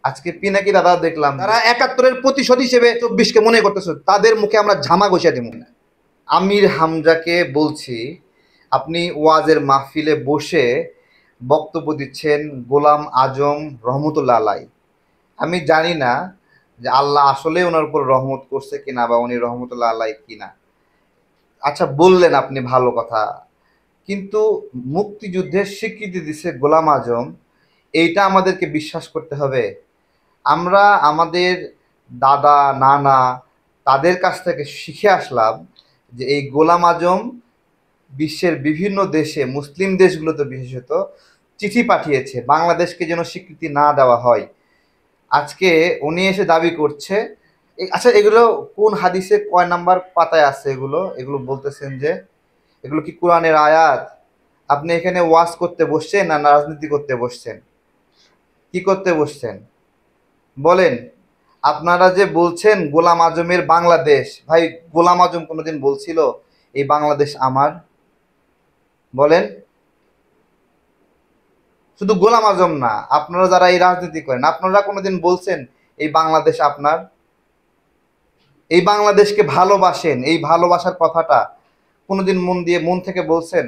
আজকে পিনাকি দাদা দেখলাম তারা ৭১-এর প্রতিশোধ হিসেবে ২৪-কে মনে করতেছে, তাদের মুখে আমরা ঝামা ঘষিয়ে দেব। আমির হামজাকে বলছি, আপনি ওয়াজের মাহফিলে বসে বক্তব্য দিচ্ছেন গোলাম আজম রহমতুল্লাহ আলাই। আমি জানি না যে আল্লাহ আসলে ওনার উপর রহমত করছে কিনা বা উনি রহমতুল্লাহ আলাই কিনা। আচ্ছা, বললেন আপনি ভালো কথা, কিন্তু মুক্তিযুদ্ধের স্বীকৃতি দিছে গোলাম আজম, এইটা আমাদেরকে বিশ্বাস করতে হবে। আমরা আমাদের দাদা নানা তাদের কাছ থেকে শিখে আসলাম যে এই গোলাম আজম বিশ্বের বিভিন্ন দেশে, মুসলিম দেশগুলোতে বিশেষত, চিঠি পাঠিয়েছে বাংলাদেশকে যেন স্বীকৃতি না দেওয়া হয়। আজকে উনি এসে দাবি করছে, আচ্ছা এগুলো কোন হাদিসে কয় নাম্বার পাতায় আছে? এগুলো এগুলো বলতেছেন যে এগুলো কি কোরআনের আয়াত? আপনি এখানে ওয়াজ করতে বসছেন না রাজনীতি করতে বসছেন? কি করতে বসছেন বলেন? আপনারা যে বলছেন গোলাম আজমের বাংলাদেশ, ভাই গোলাম আজম কোনোদিন বলছিল এই বাংলাদেশ আমার? বলেন। শুধু গোলাম আজম না, আপনারা যারা এই রাজনীতি করেন, আপনারা কোনোদিন বলছেন এই বাংলাদেশ আপনার? এই বাংলাদেশকে ভালোবাসেন, এই ভালোবাসার কথাটা কোনোদিন মন থেকে বলছেন?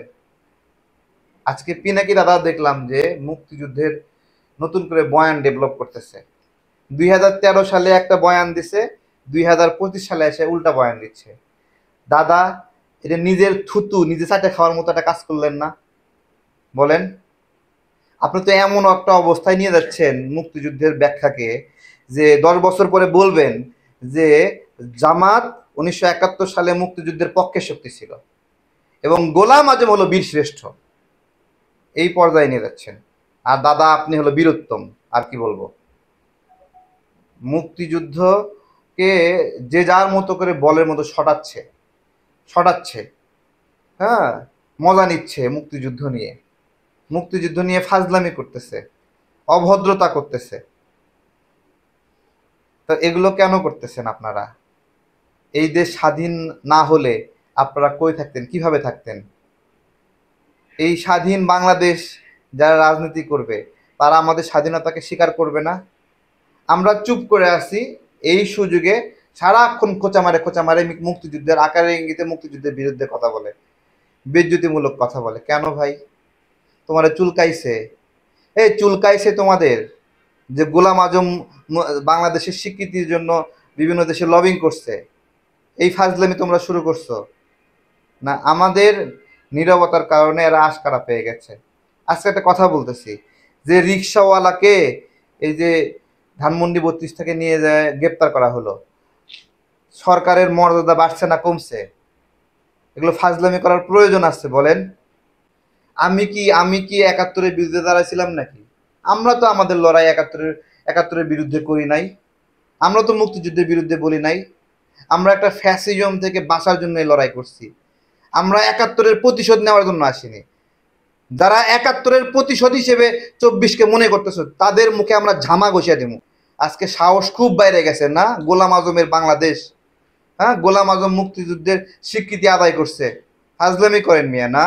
আজকে পিনাকি দাদা দেখলাম যে মুক্তিযুদ্ধের নতুন করে বয়ান ডেভেলপ করতেছে। ২০১৩ সালে একটা বয়ান দিছে, ২০২৫ সালে এসে উল্টা বয়ান দিচ্ছে। দাদা, এটা নিজের থুতু নিজে চাটে খাওয়ার মতো একটা কাজ করলেন না? বলেন। আপনি তো এমন একটা অবস্থায় নিয়ে যাচ্ছেন মুক্তিযুদ্ধের ব্যাখ্যাকে, যে ১০ বছর পরে বলবেন যে জামাত ১৯৭১ সালে মুক্তিযুদ্ধের পক্ষে শক্তি ছিল এবং গোলাম আজম হলো বীর শ্রেষ্ঠ। এই পর্যায়ে নিয়ে যাচ্ছেন। আর দাদা আপনি হলো বীরোত্তম। আর কি বলবো? মুক্তিযুদ্ধকে যে যার মতো করে বলের মতো শটাচ্ছে শটাচ্ছে, হ্যাঁ, মজা নিচ্ছে মুক্তিযুদ্ধ নিয়ে ফাজলামি করতেছে, অভদ্রতা করতেছে। তো এগুলো কেন করতেছেন আপনারা? এই দেশ স্বাধীন না হলে আপনারা কই থাকতেন, কিভাবে থাকতেন? এই স্বাধীন বাংলাদেশ যারা রাজনীতি করবে তারা আমাদের স্বাধীনতাকে স্বীকার করবে না। আমরা চুপ করে আছি, এই সুযোগে সারাক্ষণ খোঁচা মারে মুক্তিযুদ্ধের আকারে ইঙ্গিতে মুক্তিযুদ্ধের বিরুদ্ধে কথা বলে, বেজ্জতিমূলক কথা বলে। কেন ভাই? তোমাদের চুলকাইছে? এই চুলকাইছে তোমাদের যে গোলাম আজম বাংলাদেশের স্বীকৃতির জন্য বিভিন্ন দেশে লবিং করছে, এই ফাজলামি তোমরা শুরু করছো না? আমাদের নীরবতার কারণে এরা আশকারা পেয়ে গেছে। আজকে একটা কথা বলতেছি, যে রিক্সাওয়ালাকে এই যে ধানমন্ডি ৩২ থেকে নিয়ে যায় গ্রেপ্তার করা হলো, সরকারের মর্যাদা বাড়ছে না কমছে? এগুলো ফাজলামি করার প্রয়োজন আছে? বলেন। আমি কি ৭১-এর বিরুদ্ধে দাঁড়াইছিলাম নাকি? আমরা তো আমাদের লড়াই একাত্তরের বিরুদ্ধে করি নাই। আমরা তো মুক্তিযুদ্ধের বিরুদ্ধে বলি নাই। আমরা একটা ফ্যাসিজম থেকে বাঁচার জন্য এই লড়াই করছি। আমরা ৭১-এর প্রতিশোধ নেওয়ার জন্য আসিনি। যারা ৭১-এর প্রতিশোধ হিসেবে ২৪-কে মনে করতেছে, তাদের মুখে আমরা ঝামা ঘষিয়ে দেবো। আজকে সাহস খুব বাইরে গেছে না গোলাম আজমের বাংলাদেশ? হ্যাঁ, গোলাম আজম মুক্তিযুদ্ধের স্বীকৃতি আদায় করছে। ফাজলামি করেন মিয়া না?